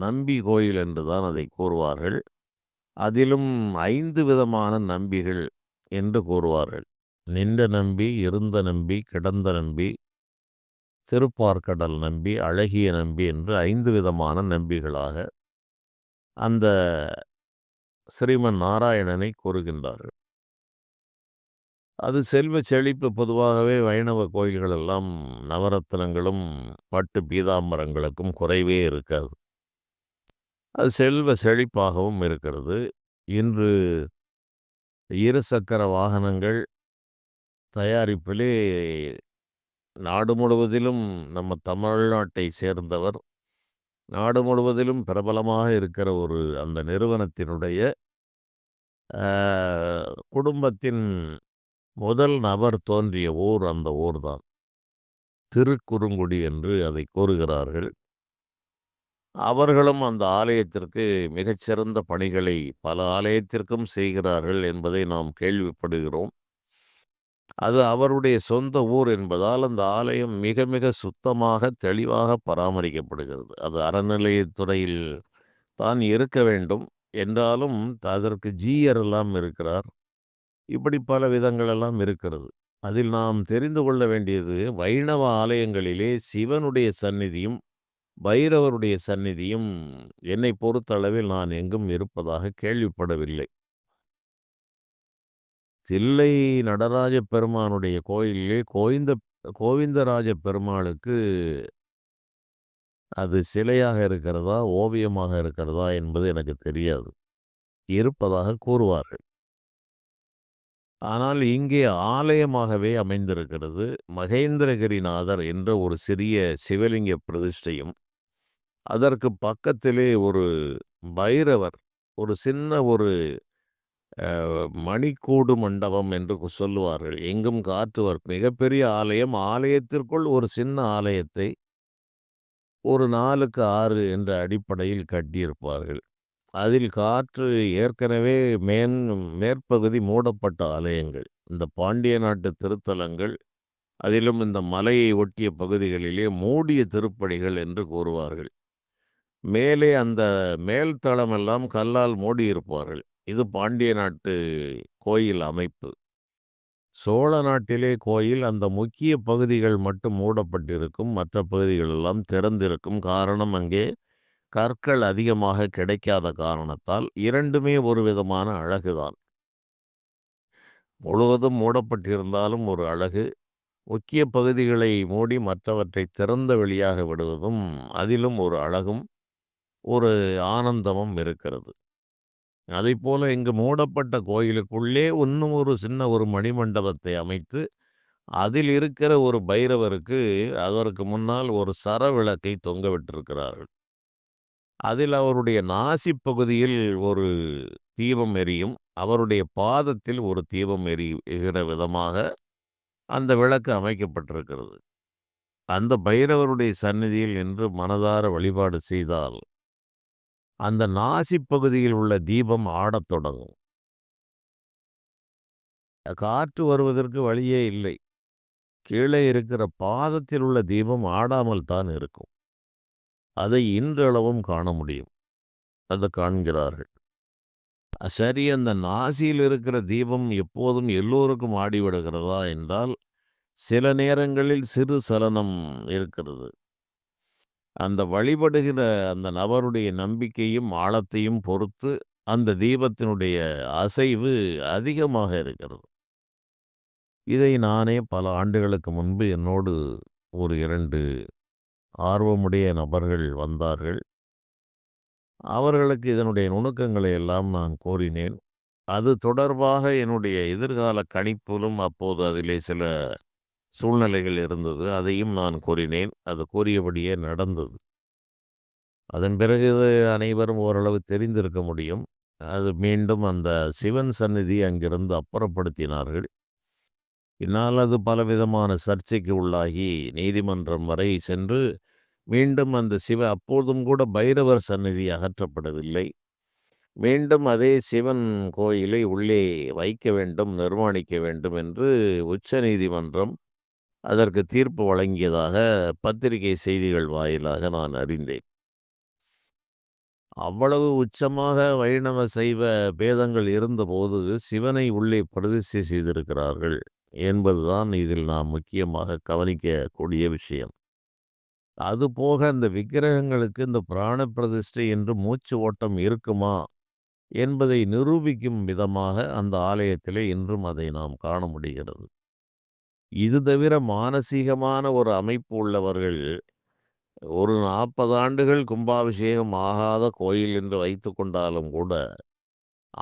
நம்பி கோயில் என்றுதான் அதை கூறுவார்கள். அதிலும் 5 விதமான நம்பிகள் என்று கூறுவார்கள். நின்ற நம்பி, இருந்த நம்பி, கிடந்த நம்பி, திருப்பார்க்கடல் நம்பி, அழகிய நம்பி என்று 5 விதமான நம்பிகளாக அந்த ஸ்ரீமன் நாராயணனை கூறுகின்றார்கள். அது செல்வ செழிப்பு. பொதுவாகவே வைணவ கோயில்கள் எல்லாம் நவரத்தினங்களும் பட்டு பீதாம்பரங்களுக்கும் குறைவே இருக்காது. அது செல்வ செழிப்பாகவும் இருக்கிறது. இன்று இருசக்கர வாகனங்கள் தயாரிப்பிலே நாடு முழுவதிலும் நம்ம தமிழ்நாட்டை சேர்ந்தவர் நாடு முழுவதிலும் பிரபலமாக இருக்கிற ஒரு அந்த நிறுவனத்தினுடைய குடும்பத்தின் முதல் நபர் தோன்றிய ஊர் அந்த ஊர்தான். திருக்குறுங்குடி என்று அதை கூறுகிறார்கள். அவர்களும் அந்த ஆலயத்திற்கு மிகச்சிறந்த பணிகளை பல ஆலயத்திற்கும் செய்கிறார்கள் என்பதை நாம் கேள்விப்படுகிறோம். அது அவருடைய சொந்த ஊர் என்பதால் அந்த ஆலயம் மிக மிக சுத்தமாக தெளிவாக பராமரிக்கப்படுகிறது. அது அறநிலையத்துறையில் தான் இருக்க வேண்டும் என்றாலும் அதற்கு ஜீயர் எல்லாம் இருக்கிறார். இப்படி பல விதங்கள் எல்லாம் இருக்கிறது. அதில் நாம் தெரிந்து கொள்ள வேண்டியது, வைணவ ஆலயங்களிலே சிவனுடைய சந்நிதியும் பைரவருடைய சந்நிதியும் என்னை பொறுத்தளவில் நான் எங்கும் இருப்பதாக கேள்விப்படவில்லை. தில்லை நடராஜ பெருமானுடைய கோயிலிலே கோவிந்தராஜ பெருமாளுக்கு அது சிலையாக இருக்கிறதா, ஓவியமாக இருக்கிறதா என்பது எனக்கு தெரியாது. இருப்பதாக கூறுவார்கள். ஆனால் இங்கே ஆலயமாகவே அமைந்திருக்கிறது. மகேந்திரகிரிநாதர் என்ற ஒரு சிறிய சிவலிங்க பிரதிஷ்டையும், அதற்கு பக்கத்திலே ஒரு பைரவர், ஒரு சின்ன ஒரு மணிக்கூடு மண்டபம் என்று சொல்லுவார்கள். எங்கும் காற்றுவர். மிகப்பெரிய ஆலயம். ஆலயத்திற்குள் ஒரு சின்ன ஆலயத்தை ஒரு 4க்கு 6 என்ற அடிப்படையில் கட்டியிருப்பார்கள். அதில் காற்று ஏற்கனவே மேற்பகுதி மூடப்பட்ட ஆலயங்கள். இந்த பாண்டிய நாட்டு திருத்தலங்கள், அதிலும் இந்த மலையை ஒட்டிய பகுதிகளிலே மூடிய திருப்படிகள் என்று கூறுவார்கள். மேலே அந்த மேல் தளமெல்லாம் கல்லால் மூடியிருப்பார்கள். இது பாண்டிய நாட்டு கோயில் அமைப்பு. சோழ நாட்டிலே கோயில் அந்த முக்கிய பகுதிகள் மட்டும் மூடப்பட்டிருக்கும். மற்ற பகுதிகள் எல்லாம் திறந்திருக்கும். காரணம், அங்கே கற்கள் அதிகமாக கிடைக்காத காரணத்தால். இரண்டுமே ஒரு விதமான அழகுதான். முழுவதும் மூடப்பட்டிருந்தாலும் ஒரு அழகு. முக்கிய பகுதிகளை மூடி மற்றவற்றை திறந்த வெளியாக விடுவதும் அதிலும் ஒரு அழகும் ஒரு ஆனந்தமும் இருக்கிறது. அதைப்போல இங்கு மூடப்பட்ட கோயிலுக்குள்ளே இன்னும் ஒரு சின்ன ஒரு மணிமண்டபத்தை அமைத்து, அதில் இருக்கிற ஒரு பைரவருக்கு அதற்கு முன்னால் ஒரு சரவிளக்கை தொங்க விட்டிருக்கிறார்கள். அதில் அவருடைய நாசி பகுதியில் ஒரு தீபம் எரியும். அவருடைய பாதத்தில் ஒரு தீபம் எரிகிற விதமாக அந்த விளக்கு அமைக்கப்பட்டிருக்கிறது. அந்த பைரவருடைய சந்நிதியில் நின்று மனதார வழிபாடு செய்தால் அந்த நாசி பகுதியில் உள்ள தீபம் ஆடத் தொடங்கும். காற்று வருவதற்கு வழியே இல்லை. கீழே இருக்கிற பாதத்தில் உள்ள தீபம் ஆடாமல் தான் இருக்கும். அதை இன்றளவும் காண முடியும். அதை காண்கிறார்கள். சரி, அந்த நாசியில் இருக்கிற தீபம் எப்போதும் எல்லோருக்கும் ஆடிவிடுகிறதா என்றால், சில நேரங்களில் சிறு சலனம் இருக்கிறது. அந்த வழிபடுகிற அந்த நபருடைய நம்பிக்கையும் ஆழத்தையும் பொறுத்து அந்த தீபத்தினுடைய அசைவு அதிகமாக இருக்கிறது. இதை நானே பல ஆண்டுகளுக்கு முன்பு என்னோடு ஒரு 2 ஆர்வமுடைய நபர்கள் வந்தார்கள். அவர்களுக்கு இதனுடைய நுணுக்கங்களை எல்லாம் நான் கூறினேன். அது தொடர்பாக என்னுடைய எதிர்கால கணிப்பிலும் அப்போது அதிலே சில சூழ்நிலைகள் இருந்தது. அதையும் நான் கூறினேன். அது கூறியபடியே நடந்தது. அதன் பிறகு அனைவரும் ஓரளவு தெரிந்திருக்க முடியும். அது மீண்டும் அந்த சிவன் சந்நிதி அங்கிருந்து அப்புறப்படுத்தினார்கள். பின்னால் அது பலவிதமான சர்ச்சைக்கு உள்ளாகி நீதிமன்றம் வரை சென்று மீண்டும் அந்த அப்போதும் கூட பைரவர் சந்நிதி அகற்றப்படவில்லை. மீண்டும் அதே சிவன் கோயிலை உள்ளே வைக்க வேண்டும், நிர்மாணிக்க வேண்டும் என்று உச்ச நீதிமன்றம் அதற்கு தீர்ப்பு வழங்கியதாக பத்திரிகை செய்திகள் வாயிலாக நான் அறிந்தேன். அவ்வளவு உச்சமாக வைணவ சைவ பேதங்கள் இருந்தபோது சிவனை உள்ளே பிரதிஷ்டை செய்திருக்கிறார்கள் என்பதுதான் இதில் நாம் முக்கியமாக கவனிக்கக்கூடிய விஷயம். அதுபோக அந்த விக்கிரகங்களுக்கு இந்த பிராண பிரதிஷ்டை என்று மூச்சு ஓட்டம் இருக்குமா என்பதை நிரூபிக்கும் விதமாக அந்த ஆலயத்திலே இன்றும் அதை நாம் காண முடிகிறது. இது தவிர மானசீகமான ஒரு அமைப்பு உள்ளவர்கள் ஒரு 40 ஆண்டுகள் கும்பாபிஷேகம் ஆகாத கோயில் என்று வைத்துக் கொண்டாலும் கூட,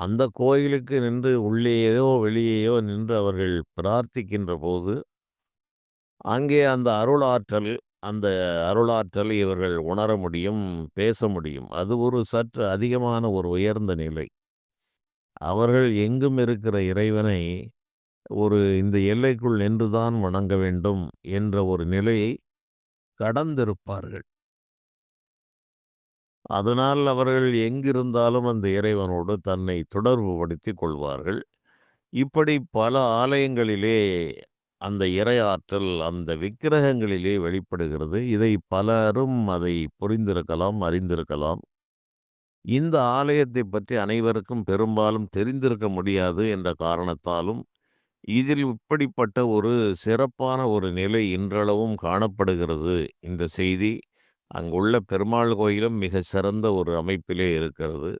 அந்த கோயிலுக்கு நின்று உள்ளேயோ, வெளியேயோ நின்று அவர்கள் பிரார்த்திக்கின்ற போது, அங்கே அந்த அருளாற்றலை இவர்கள் உணர முடியும், பேச முடியும். அது ஒரு சற்று அதிகமான ஒரு உயர்ந்த நிலை. அவர்கள் எங்கும் இருக்கிற இறைவனை இந்த எல்லைக்குள் நின்றுதான் வணங்க வேண்டும் என்ற ஒரு நிலையை கடந்திருப்பார்கள். அதனால் அவர்கள் எங்கிருந்தாலும் அந்த இறைவனோடு தன்னை தொடர்புபடுத்திக் கொள்வார்கள். இப்படி பல ஆலயங்களிலே அந்த இறையாற்றல் அந்த விக்கிரகங்களிலே வெளிப்படுகிறது. இதை பலரும் அதை புரிந்திருக்கலாம், அறிந்திருக்கலாம். இந்த ஆலயத்தை பற்றி அனைவருக்கும் பெரும்பாலும் தெரிந்திருக்க முடியாது என்ற காரணத்தாலும், இதில் இப்படிப்பட்ட ஒரு சிறப்பான ஒரு நிலை இன்றளவும் காணப்படுகிறது. இந்த செய்தி அங்குள்ள பெருமாள் கோயிலும் மிக சிறந்த ஒரு அமைப்பிலே இருக்கிறது.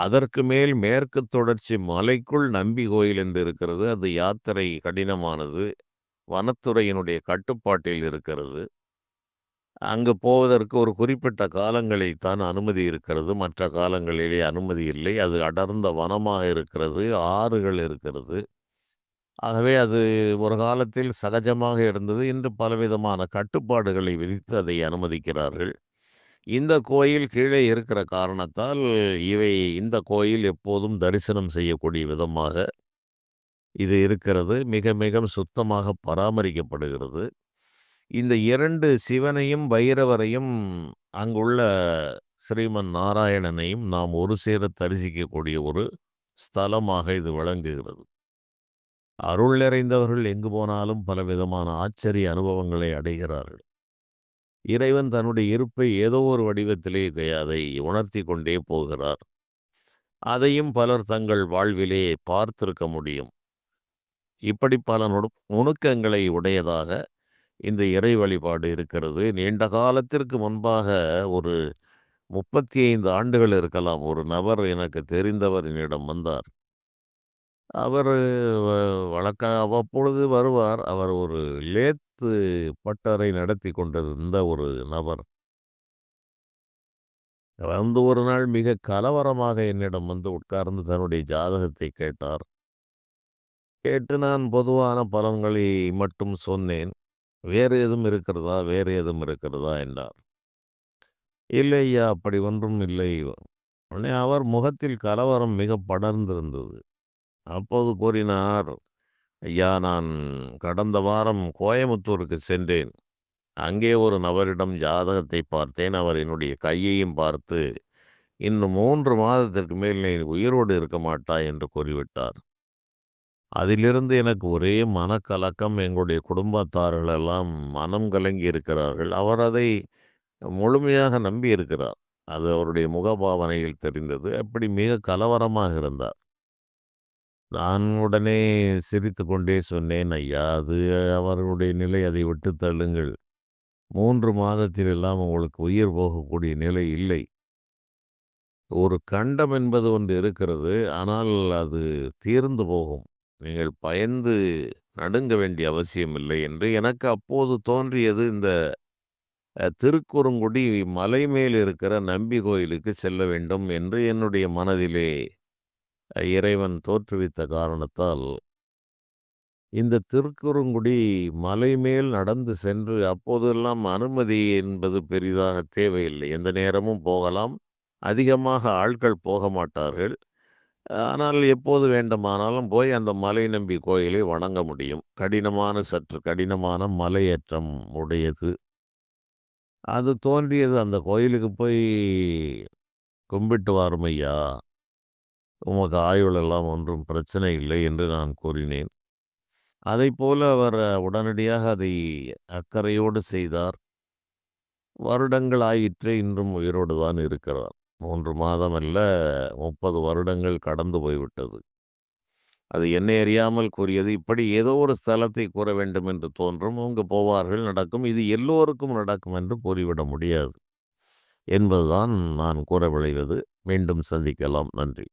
அதற்கு மேல் மேற்கு தொடர்ச்சி மலைக்குள் நம்பி கோயில் என்று இருக்கிறது. அது யாத்திரை கடினமானது. வனத்துறையினுடைய கட்டுப்பாட்டில் இருக்கிறது. அங்கு போவதற்கு ஒரு குறிப்பிட்ட காலங்களைத்தான் அனுமதி இருக்கிறது. மற்ற காலங்களிலே அனுமதி இல்லை. அது அடர்ந்த வனமாக இருக்கிறது. ஆறுகள் இருக்கிறது. ஆகவே அது ஒரு காலத்தில் சகஜமாக இருந்தது. இன்று பலவிதமான கட்டுப்பாடுகளை விதித்து அதை அனுமதிக்கிறார்கள். இந்த கோயில் கீழே இருக்கிற காரணத்தால் இந்த கோயில் எப்போதும் தரிசனம் செய்யக்கூடிய விதமாக இது இருக்கிறது. மிக மிக சுத்தமாக பராமரிக்கப்படுகிறது. இந்த 2 சிவனையும், பைரவரையும், அங்குள்ள ஸ்ரீமன் நாராயணனையும் நாம் ஒரு சேர தரிசிக்கக்கூடிய ஒரு ஸ்தலமாக இது விளங்குகிறது. அருள் நிறைந்தவர்கள் எங்கு போனாலும் பலவிதமான ஆச்சரிய அனுபவங்களை அடைகிறார்கள். இறைவன் தன்னுடைய இருப்பை ஏதோ ஒரு வடிவத்திலே அதை உணர்த்தி கொண்டே போகிறார். அதையும் பலர் தங்கள் வாழ்விலே பார்த்திருக்க முடியும். இப்படி பல நுணுக்கங்களை உடையதாக இந்த இறை வழிபாடு இருக்கிறது. நீண்ட காலத்திற்கு முன்பாக ஒரு 35 ஆண்டுகள் இருக்கலாம். ஒரு நபர் எனக்கு தெரிந்தவர் என்னிடம் வந்தார். அவர் அவ்வப்பொழுது வருவார். அவர் ஒரு லேத்து பட்டறை நடத்தி கொண்டிருந்த ஒரு நபர். வந்து ஒரு நாள் மிக கலவரமாக என்னிடம் வந்து உட்கார்ந்து தன்னுடைய ஜாதகத்தை கேட்டார். கேட்டு நான் பொதுவான பலன்களை மட்டும் சொன்னேன். வேறு எதுவும் இருக்கிறதா? வேறு எதுவும் இருக்கிறதா? என்றார். இல்லை ஐயா, அப்படி ஒன்றும் இல்லை. உடனே அவர் முகத்தில் கலவரம் மிக படர்ந்திருந்தது. அப்போது கூறினார், ஐயா, நான் கடந்த வாரம் கோயமுத்தூருக்கு சென்றேன். அங்கே ஒரு நபரிடம் ஜாதகத்தை பார்த்தேன். அவர் என்னுடைய கையையும் பார்த்து, இன்னும் 3 மாதத்திற்கு மேல் நீ உயிரோடு இருக்க மாட்டாய் என்று கூறிவிட்டார். அதிலிருந்து எனக்கு ஒரே மனக்கலக்கம். எங்களுடைய குடும்பத்தார்கள் எல்லாம் மனம் கலங்கி இருக்கிறார்கள். அவர் அதை முழுமையாக நம்பி இருக்கிறார். அது அவருடைய முகபாவனையில் தெரிந்தது. அப்படி மிக கலவரமாக இருந்தார். நான் உடனே சிரித்து கொண்டே சொன்னேன், ஐயா, அது அவர்களுடைய நிலை, அதை விட்டு தள்ளுங்கள். 3 மாதத்தில் எல்லாம் உங்களுக்கு உயிர் போகக்கூடிய நிலை இல்லை. ஒரு கண்டம் என்பது ஒன்று இருக்கிறது. ஆனால் அது தீர்ந்து போகும். நீங்கள் பயந்து நடுங்க வேண்டிய அவசியம் இல்லை என்று எனக்கு அப்போது தோன்றியது. இந்த திருக்குறுங்குடி மலை மேல் இருக்கிற நம்பி கோயிலுக்கு செல்ல வேண்டும் என்று என்னுடைய மனதிலே இறைவன் தோற்றுவித்த காரணத்தால், இந்த திருக்குறுங்குடி மலை மேல் நடந்து சென்று, அப்போதெல்லாம் அனுமதி என்பது பெரிதாக தேவையில்லை. எந்த நேரமும் போகலாம். அதிகமாக ஆட்கள் போக மாட்டார்கள். ஆனால் எப்போது வேண்டுமானாலும் போய் அந்த மலை நம்பி கோயிலை வணங்க முடியும். சற்று கடினமான மலையேற்றம் உடையது. அது தோன்றியது, அந்த கோயிலுக்கு போய் கும்பிட்டு வாரும் ஐயா, உமக்கு ஆயுளெல்லாம் ஒன்றும் பிரச்சனை இல்லை என்று நான் கூறினேன். அதைப்போல அவர் உடனடியாக அதை அக்கறையோடு செய்தார். வருடங்கள் ஆயிற்று. இன்றும் உயிரோடு தான் இருக்கிறார். 3 மாதம் அல்ல, 30 வருடங்கள் கடந்து போய்விட்டது. அது என்னை அறியாமல் கூறியது. இப்படி ஏதோ ஒரு ஸ்தலத்தை கூற வேண்டும் என்று தோன்றும். அங்கு போவார்கள், நடக்கும். இது எல்லோருக்கும் நடக்கும் என்று கூறிவிட முடியாது என்பதுதான் நான் கூற விளைவது. மீண்டும் சந்திக்கலாம். நன்றி.